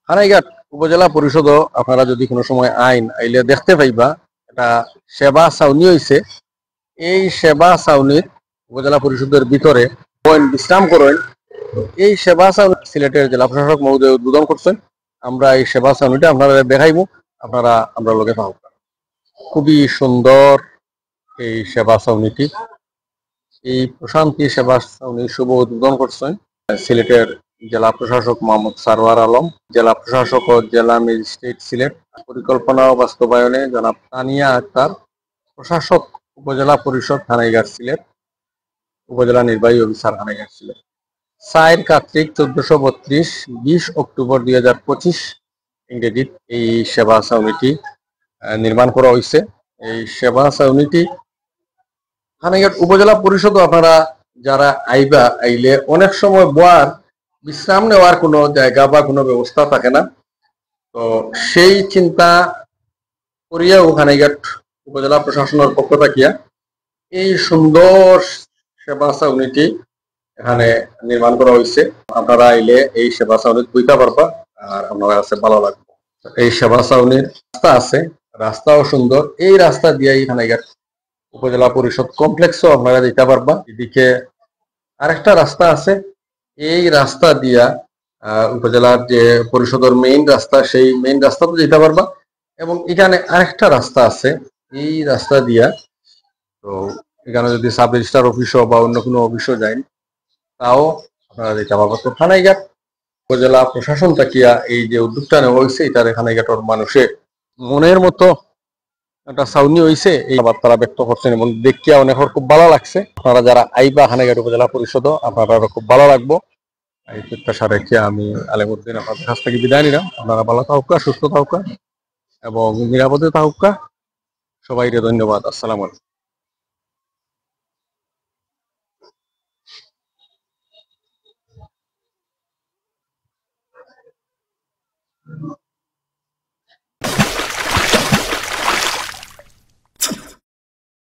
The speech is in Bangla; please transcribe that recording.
হানাইঘাট উপজেলা পরিষদ আপনারা যদি কোনো সময় আইলে দেখতে পাইবা এটা সেবা ছাউনি হইছে। এই সেবা ছাউনির উপজেলা পরিষদের ভিতরে বিশ্রাম করেন। এই সেবা ছাউনি সিলেটের জেলা প্রশাসক মহোদয় উদ্বোধন করছেন। আমরা এই সেবা ছাউনিটা আপনারা দেখাইব, আপনারা আমরা লগে পাব। খুবই সুন্দর এই সেবা ছাউনিটি। এই প্রশান্তি সেবা ছাউনির শুভ উদ্বোধন করছেন সিলেটের জেলা প্রশাসক মোহাম্মদ সারওয়ার আলম, জেলা প্রশাসক ও জেলা ম্যাজিস্ট্রেট সিলেট, পরিকল্পনা ও বাস্তবায়নে জনাব তানিয়া আক্তার, প্রশাসক উপজেলা পরিষদ হানাইঘাট সিলেট, উপজেলা নির্বাহী অফিসার হানাইঘাট সিলেট। 4 কার্তিক 1432 20 অক্টোবর 2025 ইংরেজিত এই সেবা ছাউনিটি নির্মাণ করা হয়েছে। এই সেবা ছাউনিটি হানাইঘাট উপজেলা পরিষদও আপনারা যারা আইলে অনেক সময় বোয়ার বিশ্রাম নেওয়ার কোনো জায়গা বা কোনো ব্যবস্থা থাকে না। তো সেই চিন্তা করিয়াও হানাইঘাট উপজেলা প্রশাসনের পক্ষ থাকিয়া এই সুন্দর সেবা ছাউনিটি এখানে নির্মাণ করা হয়েছে। আপনারা আইলে এই সেবা ছাউনিতে বইতে পারবা আর আপনারা কাছে ভালো লাগবে। এই সেবা ছাউনির রাস্তা আছে, রাস্তাও সুন্দর। এই রাস্তা দিয়ে হানাইঘাট উপজেলা পরিষদ কমপ্লেক্সও আপনারা যেতে পারবা। এদিকে আরেকটা রাস্তা আছে, এই রাস্তা দিয়া উপজেলার যে পরিষদের মেইন রাস্তা, সেই মেইন রাস্তা তো যেতে পারবা। এবং এখানে আরেকটা রাস্তা আছে, এই রাস্তা দিয়া তো এখানে যদি সাব রেজিস্ট্রার অফিসও বা অন্য কোনো অফিসও যায় তাও আপনারা যেতে পারবা। তো হানাইঘাট উপজেলা প্রশাসন তাকিয়া এই যে উদ্যোগটা নেওয়া হয়েছে, এটার হানাইঘাটের মানুষের মনের মতো একটা ছাউনি হয়েছে, এই আবার তারা ব্যক্ত করছেন এবং দেখিয়া অনেক খুব ভালো লাগছে। আপনারা যারা আইবা হানাইঘাট উপজেলা পরিষদ আপনারা খুব ভালো লাগবো। এই প্রত্যাশা রেখে আমি আলেমউদ্দিন আপনাদের কাছ থেকে বিদায় নিলাম। আপনারা ভালো থাকুকা, সুস্থ থাকুকা এবং নিরাপদে থাকুকা। সবাইকে ধন্যবাদ। আসসালামু আলাইকুম।